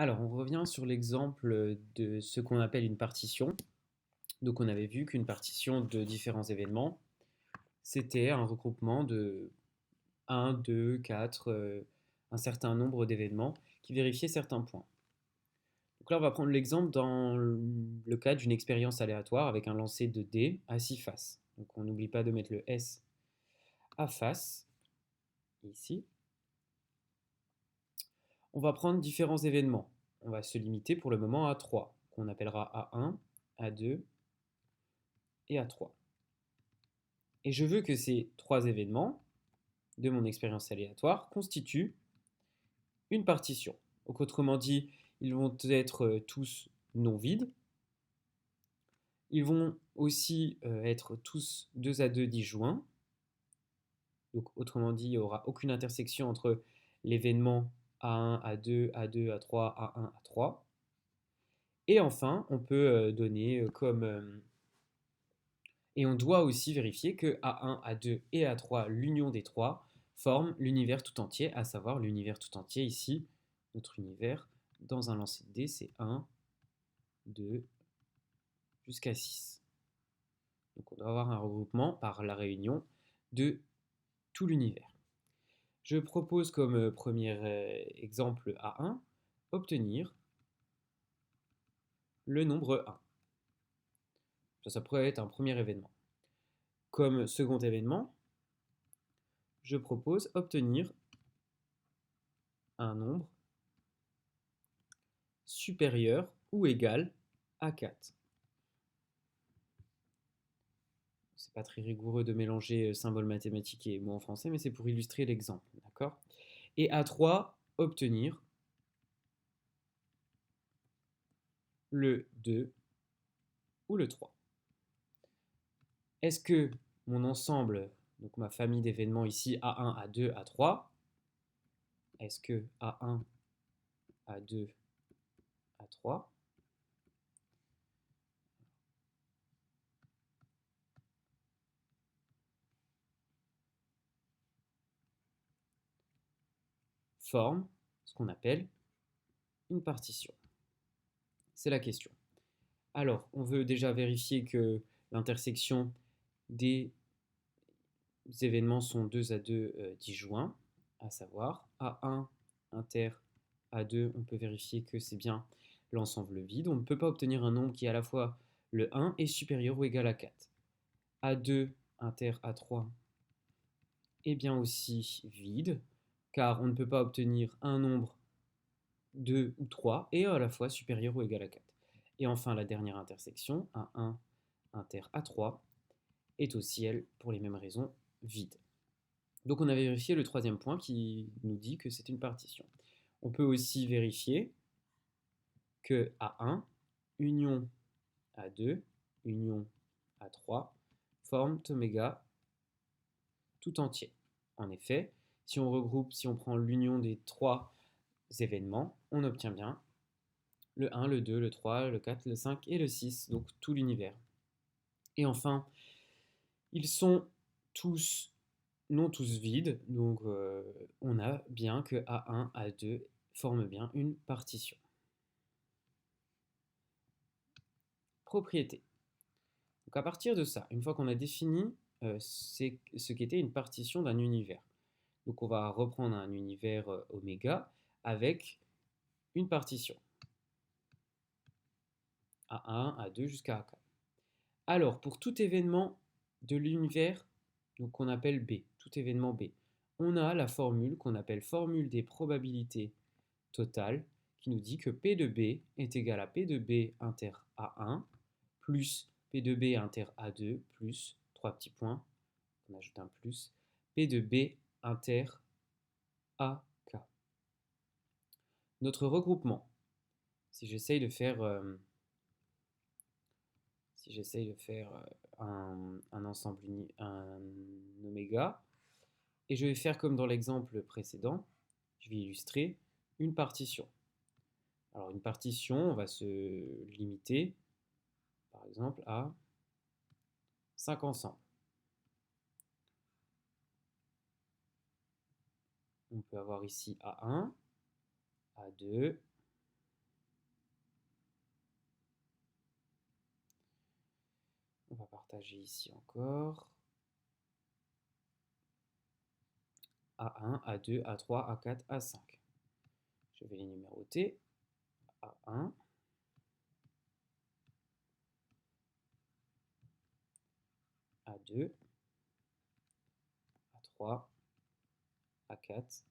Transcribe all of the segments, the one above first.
Alors, on revient sur l'exemple de ce qu'on appelle une partition. Donc, on avait vu qu'une partition de différents événements, c'était un regroupement de un, 2, 4, un certain nombre d'événements qui vérifiaient certains points. Donc là, on va prendre l'exemple dans le cas d'une expérience aléatoire avec un lancer de dés à 6 faces. Donc, on n'oublie pas de mettre le S à face, ici. On va prendre différents événements. On va se limiter pour le moment à 3, qu'on appellera A1, A2 et A3. Et je veux que ces trois événements de mon expérience aléatoire constituent une partition. Donc autrement dit, ils vont être tous non vides. Ils vont aussi être tous 2 à 2 disjoints. Donc autrement dit, il n'y aura aucune intersection entre l'événement A1, A2, A2, A3, A1, A3. Et enfin, on peut donner comme... et on doit aussi vérifier que A1, A2 et A3, l'union des trois, forment l'univers tout entier, à savoir l'univers tout entier ici, notre univers, dans un lancer de dés, c'est 1, 2, jusqu'à 6. Donc on doit avoir un regroupement par la réunion de tout l'univers. Je propose comme premier exemple A1, obtenir le nombre 1. Ça pourrait être un premier événement. Comme second événement, je propose obtenir un nombre supérieur ou égal à 4. C'est pas très rigoureux de mélanger symboles mathématiques et mots en français, mais c'est pour illustrer l'exemple, d'accord? Et à 3, obtenir le 2 ou le 3. Est-ce que mon ensemble, donc ma famille d'événements ici, A1, A2, A3, est-ce que A1, A2, A3 forme ce qu'on appelle une partition? C'est la question. Alors, on veut déjà vérifier que l'intersection des événements sont 2 à 2 disjoints, à savoir A1 inter A2, on peut vérifier que c'est bien l'ensemble vide. On ne peut pas obtenir un nombre qui est à la fois le 1 est supérieur ou égal à 4. A2 inter A3 est bien aussi vide, car on ne peut pas obtenir un nombre 2 ou 3 et à la fois supérieur ou égal à 4. Et enfin, la dernière intersection, A1 inter A3, est aussi, elle, pour les mêmes raisons, vide. Donc on a vérifié le troisième point qui nous dit que c'est une partition. On peut aussi vérifier que A1, union A2, union A3, forment oméga tout entier. En effet, si on regroupe, si on prend l'union des trois événements, on obtient bien le 1, le 2, le 3, le 4, le 5 et le 6, donc tout l'univers. Et enfin, ils sont tous, non tous vides, donc on a bien que A1, A2 forment bien une partition. Propriété. Donc à partir de ça, une fois qu'on a défini ce qu'était une partition d'un univers, donc on va reprendre un univers oméga avec une partition A1, A2 jusqu'à AK. Alors pour tout événement de l'univers, donc qu'on appelle B, tout événement B, on a la formule qu'on appelle formule des probabilités totales qui nous dit que P de B est égal à P de B inter A1 plus P de B inter A2 plus, trois petits points, on ajoute un plus, P de B inter AK. Notre regroupement, si j'essaye de faire, un ensemble un oméga, et je vais faire comme dans l'exemple précédent, je vais illustrer une partition. Alors une partition, on va se limiter, par exemple, à 5 ensembles. On peut avoir ici A1, A2, partager ici encore. A1, A2, A3, A4, A5. Je vais les numéroter. A1, A2, A3, A4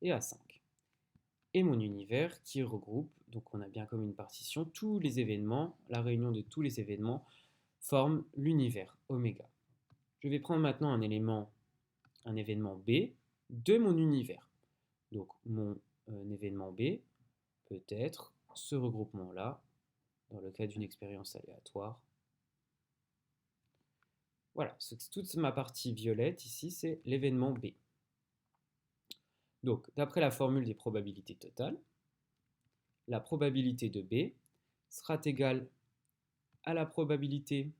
et A5. Et mon univers qui regroupe, donc on a bien comme une partition, tous les événements, la réunion de tous les événements forme l'univers oméga. Je vais prendre maintenant un événement B de mon univers. Donc mon événement B peut être ce regroupement-là, dans le cas d'une expérience aléatoire. Voilà, toute ma partie violette ici, c'est l'événement B. Donc, d'après la formule des probabilités totales, la probabilité de B sera égale à la probabilité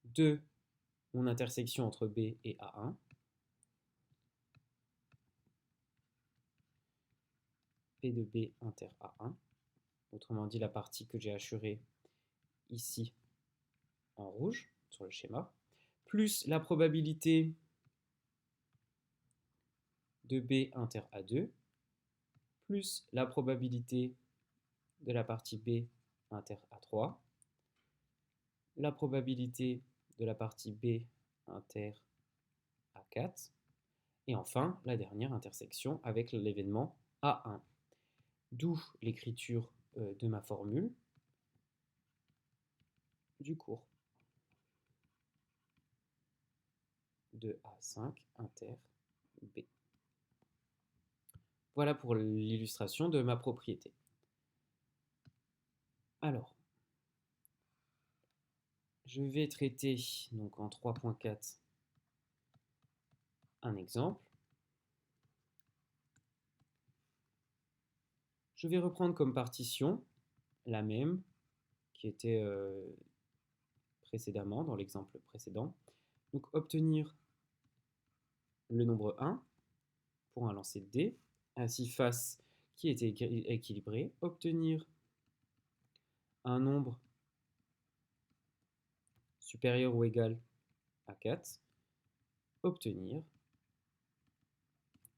de mon intersection entre B et A1, P de B inter A1, autrement dit la partie que j'ai assurée ici en rouge sur le schéma, plus la probabilité de B inter A2, plus la probabilité de la partie B inter A3, la probabilité de la partie B inter A4, et enfin la dernière intersection avec l'événement A1. D'où l'écriture de ma formule du cours de A5 inter B. Voilà pour l'illustration de ma propriété. Alors, je vais traiter donc en 3.4 un exemple. Je vais reprendre comme partition la même qui était précédemment, dans l'exemple précédent. Donc obtenir le nombre 1 pour un lancer de dés à 6 faces qui était équilibré, obtenir un nombre supérieur ou égal à 4, obtenir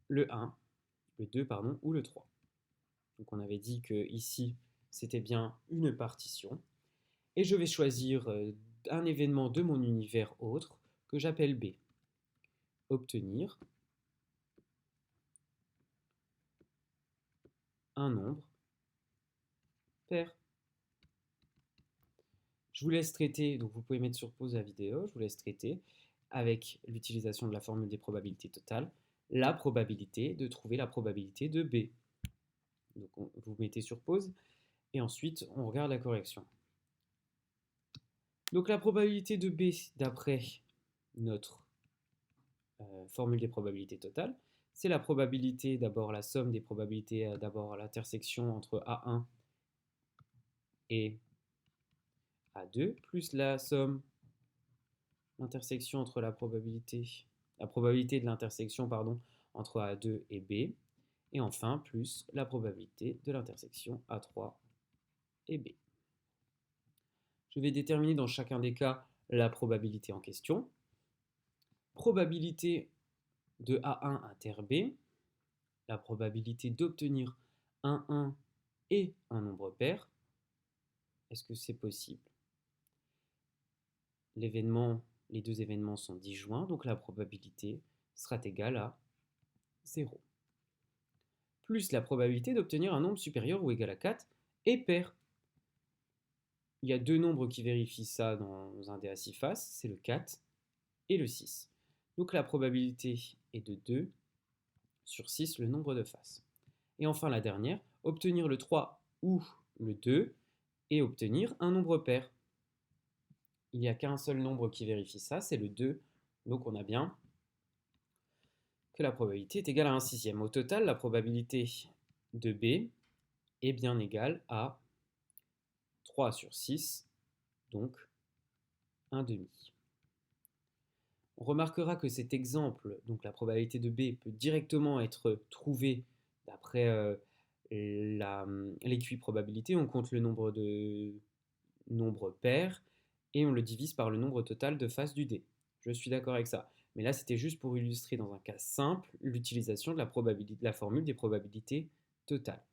le 1, le 2 pardon, ou le 3. Donc on avait dit que ici c'était bien une partition. Et je vais choisir un événement de mon univers autre que j'appelle B. Obtenir un nombre pair. Je vous laisse traiter, donc vous pouvez mettre sur pause la vidéo, je vous laisse traiter avec l'utilisation de la formule des probabilités totales, la probabilité de trouver la probabilité de B. Donc vous mettez sur pause et ensuite on regarde la correction. Donc la probabilité de B d'après notre formule des probabilités totales, c'est la probabilité, d'abord la somme des probabilités, d'abord l'intersection entre A1 et A2, plus la somme, l'intersection entre la probabilité de l'intersection pardon, entre A2 et B, et enfin plus la probabilité de l'intersection A3 et B. Je vais déterminer dans chacun des cas la probabilité en question. Probabilité de A1 inter B, la probabilité d'obtenir un 1 et un nombre pair. Est-ce que c'est possible? Les deux événements sont disjoints, donc la probabilité sera égale à 0. Plus la probabilité d'obtenir un nombre supérieur ou égal à 4 et pair. Il y a deux nombres qui vérifient ça dans un dé à 6 faces, c'est le 4 et le 6. Donc la probabilité est de 2 sur 6, le nombre de faces. Et enfin la dernière, obtenir le 3 ou le 2 et obtenir un nombre pair. Il n'y a qu'un seul nombre qui vérifie ça, c'est le 2. Donc on a bien que la probabilité est égale à 1/6. Au total, la probabilité de B est bien égale à 3 sur 6, donc 1/2. On remarquera que cet exemple, donc la probabilité de B, peut directement être trouvée d'après l'équiprobabilité. On compte le nombre de nombre pair et on le divise par le nombre total de faces du dé. Je suis d'accord avec ça. Mais là, c'était juste pour illustrer dans un cas simple l'utilisation de la formule des probabilités totales.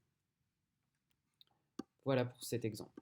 Voilà pour cet exemple.